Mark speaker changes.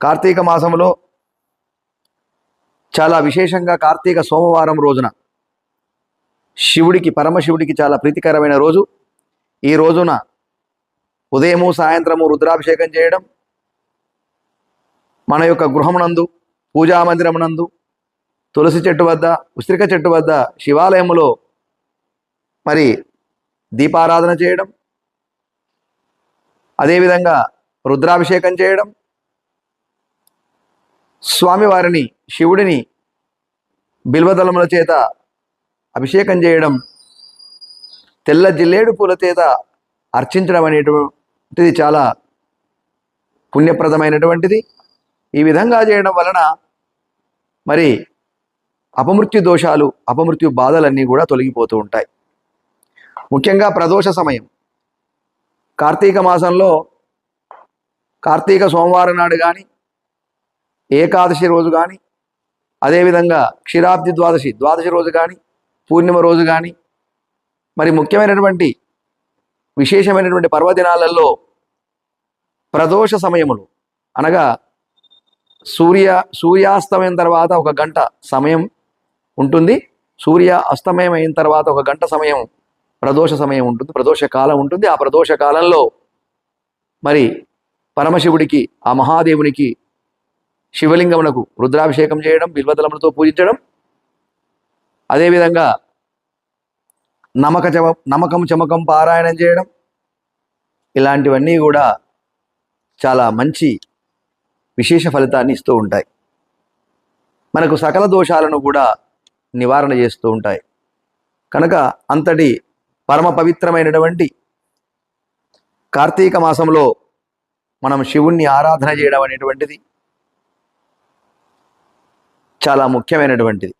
Speaker 1: కార్తీక మాసంలో చాలా విశేషంగా కార్తీక సోమవారం రోజున శివుడికి, పరమశివుడికి చాలా ప్రీతికరమైన రోజు. ఈ రోజున ఉదయము సాయంత్రము రుద్రాభిషేకం చేయడం, మన యొక్క గృహమునందు, పూజామందిరమునందు, తులసి చెట్టు వద్ద, ఉసిరిక చెట్టు వద్ద, శివాలయములో మరి దీపారాధన చేయడం, అదేవిధంగా రుద్రాభిషేకం చేయడం, స్వామివారిని, శివుడిని బిల్వదళముల చేత అభిషేకం చేయడం, తెల్ల జిల్లేడు పూల చేత అర్చించడం అనేటువంటిది చాలా పుణ్యప్రదమైనటువంటిది. ఈ విధంగా చేయడం వలన మరి అపమృత్యు దోషాలు, అపమృత్యు బాధలన్నీ కూడా తొలగిపోతూ ఉంటాయి. ముఖ్యంగా ప్రదోష సమయం, కార్తీక మాసంలో కార్తీక సోమవారం నాడు కానీ, ఏకాదశి రోజు కానీ, అదేవిధంగా క్షీరాబ్ది ద్వాదశి రోజు కానీ, పూర్ణిమ రోజు కానీ, మరి ముఖ్యమైనటువంటి విశేషమైనటువంటి పర్వదినాలలో ప్రదోష సమయములు అనగా సూర్యాస్తమయం తర్వాత 1 గంట సమయం ఉంటుంది. సూర్య అస్తమయం అయిన తర్వాత 1 గంట సమయం ప్రదోష సమయం ఉంటుంది, ప్రదోష కాలం ఉంటుంది. ఆ ప్రదోష కాలంలో మరి పరమశివుడికి, ఆ మహాదేవునికి, శివలింగమునకు రుద్రాభిషేకం చేయడం, బిల్వదళములతో పూజించడం, అదేవిధంగా నమకం చమకం పారాయణం చేయడం, ఇలాంటివన్నీ కూడా చాలా మంచి విశేష ఫలితాన్ని ఇస్తూ ఉంటాయి. మనకు సకల దోషాలను కూడా నివారణ చేస్తూ ఉంటాయి. కనుక అంతటి పరమ పవిత్రమైనటువంటి కార్తీక మాసంలో మనం శివుణ్ణి ఆరాధన చేయడం అనేటువంటిది చాలా ముఖ్యమైనటువంటిది.